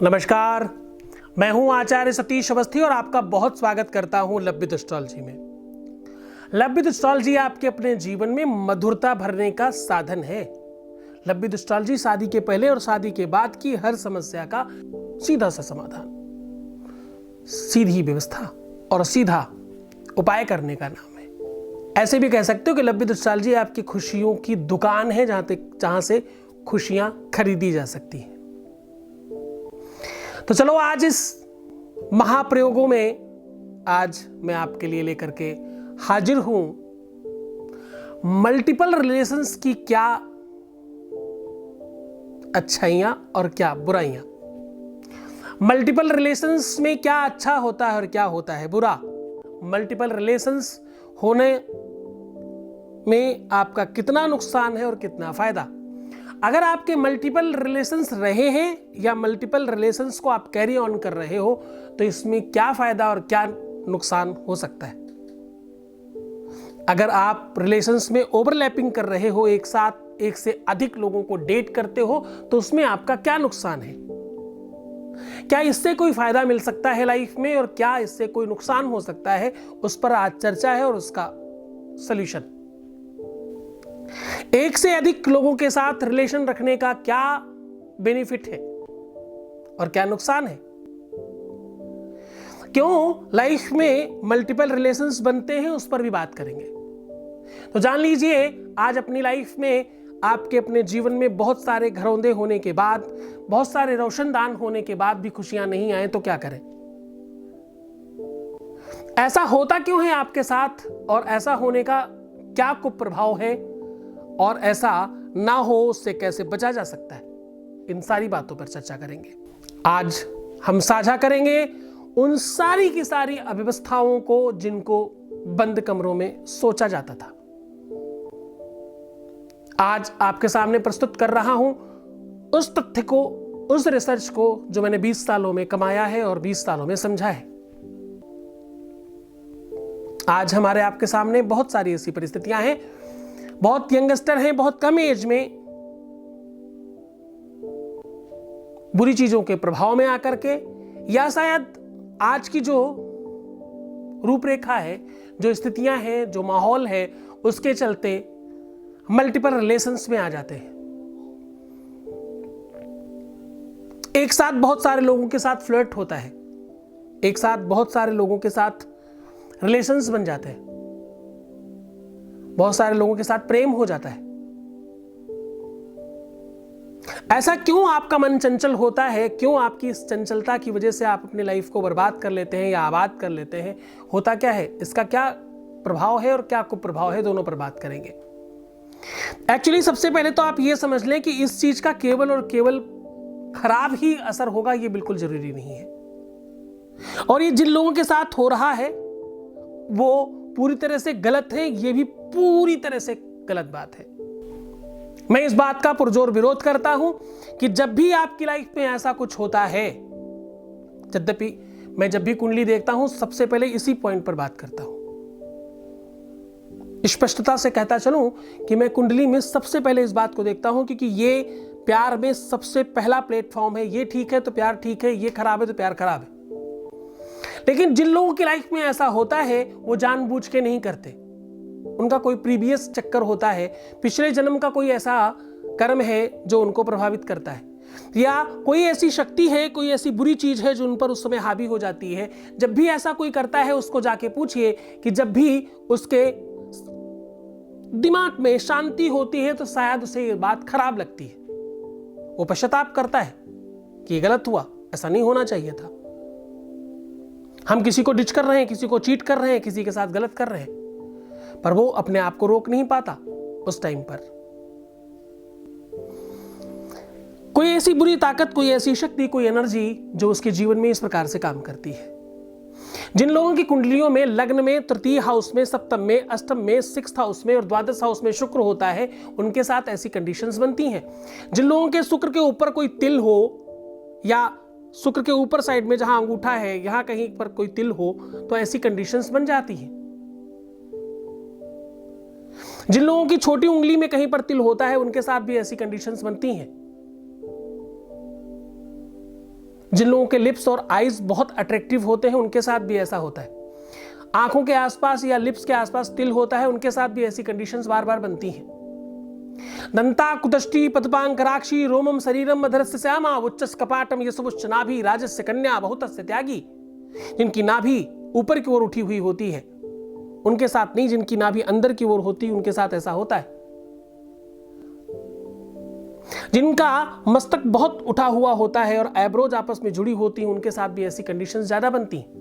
नमस्कार, मैं हूं आचार्य सतीश अवस्थी और आपका बहुत स्वागत करता हूं लवविद एस्ट्रोलॉजी में। लवविद एस्ट्रोलॉजी आपके अपने जीवन में मधुरता भरने का साधन है। लवविद एस्ट्रोलॉजी शादी के पहले और शादी के बाद की हर समस्या का सीधा सा समाधान, सीधी व्यवस्था और सीधा उपाय करने का नाम है। ऐसे भी कह सकते हो कि लवविद एस्ट्रोलॉजी आपकी खुशियों की दुकान है, जहां से खुशियां खरीदी जा सकती हैं। तो चलो आज इस महाप्रयोगों में आज मैं आपके लिए लेकर के हाजिर हूं मल्टीपल रिलेशंस की क्या अच्छाइयां और क्या बुराइयां। मल्टीपल रिलेशंस में क्या अच्छा होता है और क्या होता है बुरा। मल्टीपल रिलेशंस होने में आपका कितना नुकसान है और कितना फायदा। अगर आपके मल्टीपल रिलेशंस रहे हैं या मल्टीपल रिलेशंस को आप कैरी ऑन कर रहे हो तो इसमें क्या फायदा और क्या नुकसान हो सकता है। अगर आप रिलेशंस में ओवरलैपिंग कर रहे हो, एक साथ एक से अधिक लोगों को डेट करते हो तो उसमें आपका क्या नुकसान है। क्या इससे कोई फायदा मिल सकता है लाइफ में और क्या इससे कोई नुकसान हो सकता है, उस पर आज चर्चा है और उसका सॉल्यूशन। एक से अधिक लोगों के साथ रिलेशन रखने का क्या बेनिफिट है और क्या नुकसान है। क्यों लाइफ में मल्टीपल रिलेशंस बनते हैं, उस पर भी बात करेंगे। तो जान लीजिए, आज अपनी लाइफ में आपके अपने जीवन में बहुत सारे घरौंदे होने के बाद, बहुत सारे रोशनदान होने के बाद भी खुशियां नहीं आए तो क्या करें। ऐसा होता क्यों है आपके साथ और ऐसा होने का क्या कुप्रभाव है और ऐसा ना हो उससे कैसे बचा जा सकता है, इन सारी बातों पर चर्चा करेंगे। आज हम साझा करेंगे उन सारी की सारी अव्यवस्थाओं को जिनको बंद कमरों में सोचा जाता था। आज आपके सामने प्रस्तुत कर रहा हूं उस तथ्य को, उस रिसर्च को जो मैंने 20 सालों में कमाया है और 20 सालों में समझा है। आज हमारे आपके सामने बहुत सारी ऐसी परिस्थितियां हैं, बहुत यंगस्टर हैं, बहुत कम एज में बुरी चीजों के प्रभाव में आकर के, या शायद आज की जो रूपरेखा है, जो स्थितियां हैं, जो माहौल है, उसके चलते मल्टीपल रिलेशंस में आ जाते हैं। एक साथ बहुत सारे लोगों के साथ फ्लर्ट होता है, एक साथ बहुत सारे लोगों के साथ रिलेशंस बन जाते हैं, बहुत सारे लोगों के साथ प्रेम हो जाता है। ऐसा क्यों आपका मन चंचल होता है, क्यों आपकी इस चंचलता की वजह से आप अपनी लाइफ को बर्बाद कर लेते हैं या आबाद कर लेते हैं, होता क्या है, इसका क्या प्रभाव है और क्या कुप्रभाव है, दोनों पर बात करेंगे। एक्चुअली सबसे पहले तो आप ये समझ लें कि इस चीज का केवल और केवल खराब ही असर होगा, ये बिल्कुल जरूरी नहीं है। और ये जिन लोगों के साथ हो रहा है वो पूरी तरह से गलत है, ये भी पूरी तरह से गलत बात है। मैं इस बात का पुरजोर विरोध करता हूं कि जब भी आपकी लाइफ में ऐसा कुछ होता है, यद्यपि मैं जब भी कुंडली देखता हूं सबसे पहले इसी पॉइंट पर बात करता हूं। स्पष्टता से कहता चलूं कि मैं कुंडली में सबसे पहले इस बात को देखता हूं क्योंकि ये प्यार में सबसे पहला प्लेटफॉर्म है। ये ठीक है तो प्यार ठीक है, ये खराब है तो प्यार खराब है। लेकिन जिन लोगों की लाइफ में ऐसा होता है वो जानबूझ के नहीं करते, उनका कोई प्रीवियस चक्कर होता है, पिछले जन्म का कोई ऐसा कर्म है जो उनको प्रभावित करता है, या कोई ऐसी शक्ति है, कोई ऐसी बुरी चीज है जो उन पर उस समय हावी हो जाती है। जब भी ऐसा कोई करता है उसको जाके पूछिए कि जब भी उसके दिमाग में शांति होती है तो शायद उसे ये बात खराब लगती है, वो पश्चाताप करता है कि ये गलत हुआ, ऐसा नहीं होना चाहिए था। हम किसी को डिच कर रहे हैं, किसी को चीट कर रहे हैं, किसी के साथ गलत कर रहे हैं, पर वो अपने आप को रोक नहीं पाता उस टाइम पर। कोई ऐसी बुरी ताकत, कोई ऐसी शक्ति, कोई एनर्जी जो उसके जीवन में इस प्रकार से काम करती है। जिन लोगों की कुंडलियों में लग्न में तृतीय हाउस में, सप्तम में, अष्टम में, सिक्स्थ हाउस में और द्वादश हाउस में शुक्र होता है, उनके साथ ऐसी कंडीशंस बनती हैं। जिन लोगों के शुक्र के ऊपर कोई तिल हो या शुक्र के ऊपर साइड में जहां अंगूठा है यहां कहीं पर कोई तिल हो तो ऐसी कंडीशंस बन जाती हैं। जिन लोगों की छोटी उंगली में कहीं पर तिल होता है उनके साथ भी ऐसी कंडीशंस बनती हैं। जिन लोगों के लिप्स और आईज बहुत अट्रैक्टिव होते हैं उनके साथ भी ऐसा होता है। आंखों के आसपास या लिप्स के आसपास तिल होता है, उनके साथ भी ऐसी कंडीशंस बार बार बनती हैं। दंता कुदष्टि पदपांकराक्षी रोमम शरीरम मधरस्य श्यामा उच्चस कपाटम यशवुच्च नाभि राजस्य कन्या बहुतस्य त्यागी। जिनकी नाभि ऊपर की ओर उठी हुई होती है उनके साथ नहीं, जिनकी नाभि अंदर की ओर होती है उनके साथ ऐसा होता है। जिनका मस्तक बहुत उठा हुआ होता है और आईब्रोज आपस में जुड़ी होती हैं उनके साथ भी ऐसी कंडीशंस ज्यादा बनती हैं।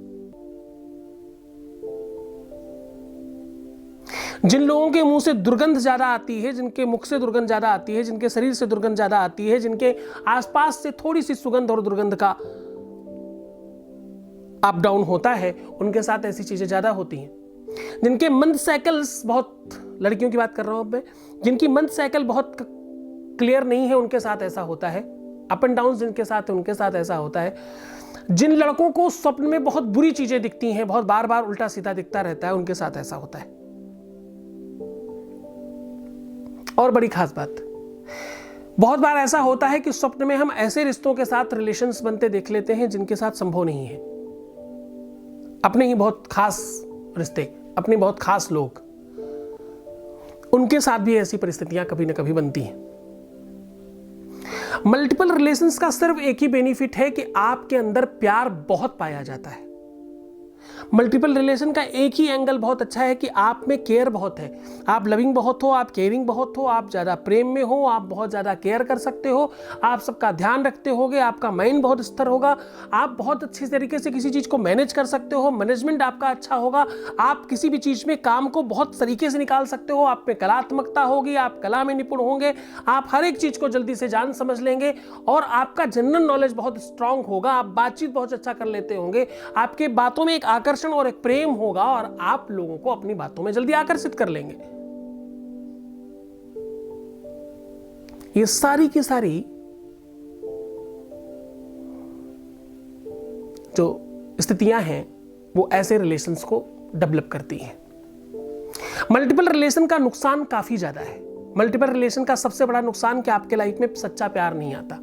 जिन लोगों के मुंह से दुर्गंध ज्यादा आती है, जिनके मुख से दुर्गंध ज्यादा आती है, जिनके शरीर से दुर्गंध ज्यादा आती है, जिनके आसपास से थोड़ी सी सुगंध और दुर्गंध का अप डाउन होता है उनके साथ ऐसी चीजें ज्यादा होती हैं। जिनके मंद साइकिल्स, बहुत लड़कियों की बात कर रहा हूं अब मैं, जिनकी मंद साइकिल बहुत क्लियर नहीं है उनके साथ ऐसा होता है। अप एंड डाउन जिनके साथ है उनके साथ ऐसा होता है। जिन लड़कों को स्वप्न में बहुत बुरी चीजें दिखती हैं, बहुत बार बार उल्टा सीधा दिखता रहता है, उनके साथ ऐसा होता है। और बड़ी खास बात, बहुत बार ऐसा होता है कि स्वप्न में हम ऐसे रिश्तों के साथ रिलेशंस बनते देख लेते हैं जिनके साथ संभव नहीं है। अपने ही बहुत खास रिश्ते, अपने बहुत खास लोग, उनके साथ भी ऐसी परिस्थितियां कभी ना कभी बनती हैं। मल्टीपल रिलेशंस का सिर्फ एक ही बेनिफिट है कि आपके अंदर प्यार बहुत पाया जाता है। मल्टीपल रिलेशन का एक ही एंगल बहुत अच्छा है कि आप में केयर बहुत है, आप लविंग बहुत हो, आप केयरिंग बहुत हो, आप ज्यादा प्रेम में हो, आप बहुत ज्यादा केयर कर सकते हो, आप सबका ध्यान रखते होगे, आपका माइंड बहुत स्थिर होगा, आप बहुत अच्छी तरीके से किसी चीज को मैनेज कर सकते हो, मैनेजमेंट आपका अच्छा होगा, आप किसी भी चीज में काम को बहुत तरीके से निकाल सकते हो, आप में कलात्मकता होगी, आप कला में निपुण होंगे, आप हर एक चीज को जल्दी से जान समझ लेंगे और आपका जनरल नॉलेज बहुत स्ट्रांग होगा, आप बातचीत बहुत अच्छा कर लेते होंगे, आपके बातों में एक आकर्षण और एक प्रेम होगा और आप लोगों को अपनी बातों में जल्दी आकर्षित कर लेंगे। ये सारी की सारी जो स्थितियां हैं वो ऐसे रिलेशंस को डेवलप करती हैं। मल्टीपल रिलेशन का नुकसान काफी ज्यादा है। मल्टीपल रिलेशन का सबसे बड़ा नुकसान कि आपके लाइफ में सच्चा प्यार नहीं आता।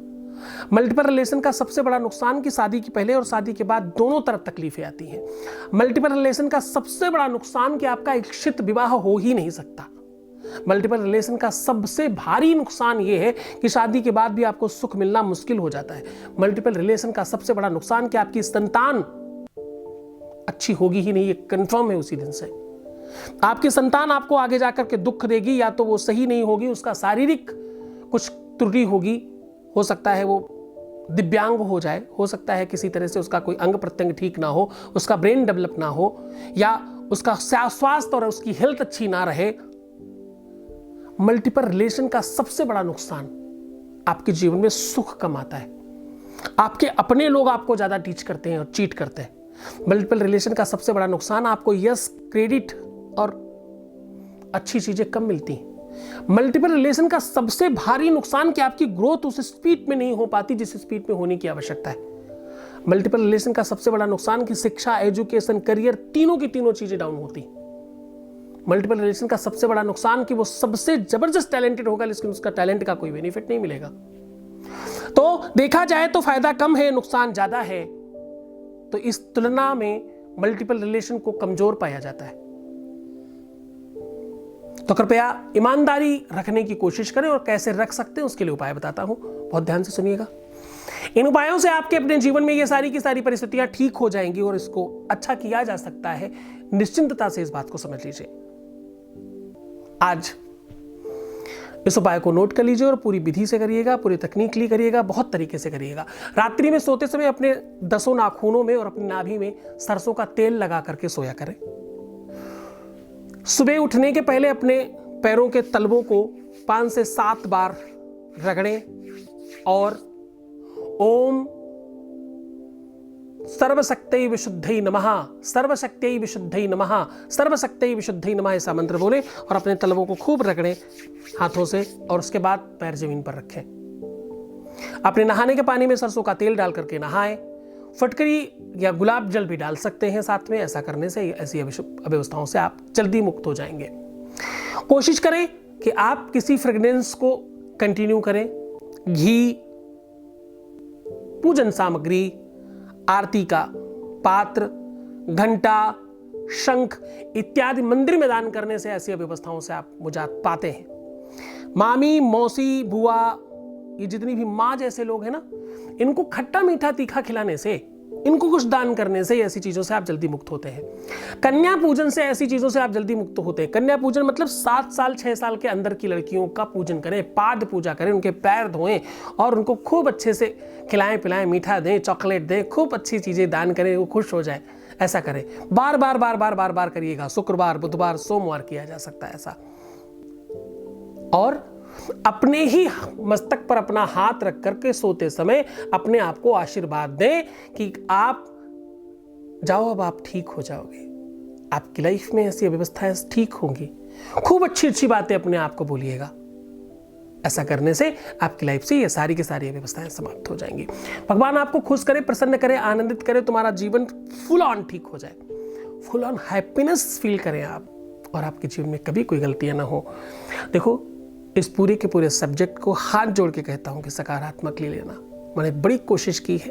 मल्टीपल रिलेशन का सबसे बड़ा नुकसान कि शादी के पहले और शादी के बाद दोनों तरफ तकलीफें आती हैं। मल्टीपल रिलेशन का सबसे बड़ा नुकसान कि आपका इच्छित विवाह हो ही नहीं सकता। मल्टीपल रिलेशन का सबसे भारी नुकसान यह है कि शादी के बाद भी आपको सुख मिलना मुश्किल हो जाता है। मल्टीपल रिलेशन का सबसे बड़ा नुकसान कि आपकी संतान अच्छी होगी ही नहीं, ये कंफर्म है उसी दिन से। आपकी संतान आपको आगे जाकर के दुख देगी, या तो वो सही नहीं होगी, उसका शारीरिक कुछ त्रुटि होगी, हो सकता है वो दिव्यांग हो जाए, हो सकता है किसी तरह से उसका कोई अंग प्रत्यंग ठीक ना हो, उसका ब्रेन डेवलप ना हो, या उसका स्वास्थ्य और उसकी हेल्थ अच्छी ना रहे। मल्टीपल रिलेशन का सबसे बड़ा नुकसान आपके जीवन में सुख कम आता है। आपके अपने लोग आपको ज्यादा टीच करते हैं और चीट करते हैं। मल्टीपल रिलेशन का सबसे बड़ा नुकसान आपको यश, क्रेडिट और अच्छी चीजें कम मिलती हैं। मल्टीपल रिलेशन का सबसे भारी नुकसान कि आपकी ग्रोथ उस स्पीड में नहीं हो पाती जिस स्पीड में होने की आवश्यकता है। मल्टीपल रिलेशन का सबसे बड़ा नुकसान कि शिक्षा, एजुकेशन, करियर, तीनों की तीनों चीजें डाउन होती। मल्टीपल रिलेशन का सबसे बड़ा नुकसान कि वो सबसे जबरदस्त टैलेंटेड होगा लेकिन उसका टैलेंट का कोई बेनिफिट नहीं मिलेगा। तो देखा जाए तो फायदा कम है, नुकसान ज्यादा है। तो इस तुलना में मल्टीपल रिलेशन को कमजोर पाया जाता है। तो कृपया ईमानदारी रखने की कोशिश करें और कैसे रख सकते हैं उसके लिए उपाय बताता हूं, बहुत ध्यान से सुनिएगा। इन उपायों से आपके अपने जीवन में ये सारी की सारी परिस्थितियां ठीक हो जाएंगी और इसको अच्छा किया जा सकता है। निश्चिंतता से इस बात को समझ लीजिए। आज इस उपाय को नोट कर लीजिए और पूरी विधि से करिएगा, पूरी तकनीकली करिएगा, बहुत तरीके से करिएगा। रात्रि में सोते समय अपने 10 नाखूनों में और अपनी नाभि में सरसों का तेल लगा करके सोया करें। सुबह उठने के पहले अपने पैरों के तलवों को 5 से 7 बार रगड़ें और ओम सर्वशक्तये विशुद्धये नमः, सर्वशक्तये विशुद्धये नमः, सर्वशक्तये विशुद्धये नमः ऐसा मंत्र बोले और अपने तलवों को खूब रगड़ें हाथों से और उसके बाद पैर जमीन पर रखें। अपने नहाने के पानी में सरसों का तेल डाल करके नहाएं। फटकरी या गुलाब जल भी डाल सकते हैं साथ में। ऐसा करने से ऐसी अव्यवस्थाओं से आप जल्दी मुक्त हो जाएंगे। कोशिश करें कि आप किसी फ्रेग्रेंस को कंटिन्यू करें। घी, पूजन सामग्री, आरती का पात्र, घंटा, शंख इत्यादि मंदिर में दान करने से ऐसी व्यवस्थाओं से आप मुजात पाते हैं। मामी, मौसी, बुआ, ये जितनी भी माँ जैसे लोग हैं ना, इनको खट्टा मीठा तीखा खिलाने से, इनको कुछ दान करने से ऐसी चीजों से आप जल्दी मुक्त होते हैं। कन्या पूजन से ऐसी चीजों से आप जल्दी मुक्त होते हैं। कन्या पूजन मतलब 7 साल 6 साल के अंदर की लड़कियों का पूजन करें, पाद पूजा करें, उनके पैर धोएं और उनको खूब अच्छे से खिलाएं पिलाएं, मीठा दें, चॉकलेट दें, खूब अच्छी चीजें दान करें, वो खुश हो जाए। ऐसा करें, बार बार बार बार बार बार करिएगा। शुक्रवार, बुधवार, सोमवार किया जा सकता है ऐसा। और अपने ही मस्तक पर अपना हाथ रख करके सोते समय अपने आप को आशीर्वाद दें कि आप जाओ, अब आप ठीक हो जाओगे, आपकी लाइफ में ऐसी व्यवस्थाएं ठीक होंगी। खूब अच्छी अच्छी बातें अपने आप को बोलिएगा। ऐसा करने से आपकी लाइफ से ये सारी की सारी व्यवस्थाएं समाप्त हो जाएंगी। भगवान आपको खुश करे, प्रसन्न करे, आनंदित करे, तुम्हारा जीवन फुल ऑन ठीक हो जाए, फुल ऑन हैप्पीनेस फील करें आप, और आपके जीवन में कभी कोई गलतियां ना हो। देखो, इस पूरे के पूरे सब्जेक्ट को हाथ जोड़ के कहता हूं कि सकारात्मक ले लेना। मैंने बड़ी कोशिश की है,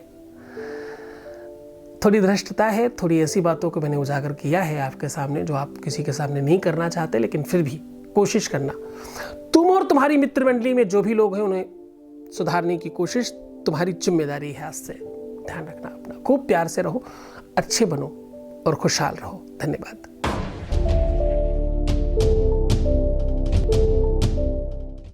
थोड़ी धृष्टता है, थोड़ी ऐसी बातों को मैंने उजागर किया है आपके सामने जो आप किसी के सामने नहीं करना चाहते, लेकिन फिर भी कोशिश करना। तुम और तुम्हारी मित्र मंडली में जो भी लोग हैं उन्हें सुधारने की कोशिश तुम्हारी जिम्मेदारी है। आज से ध्यान रखना अपना, खूब प्यार से रहो, अच्छे बनो और खुशहाल रहो। धन्यवाद।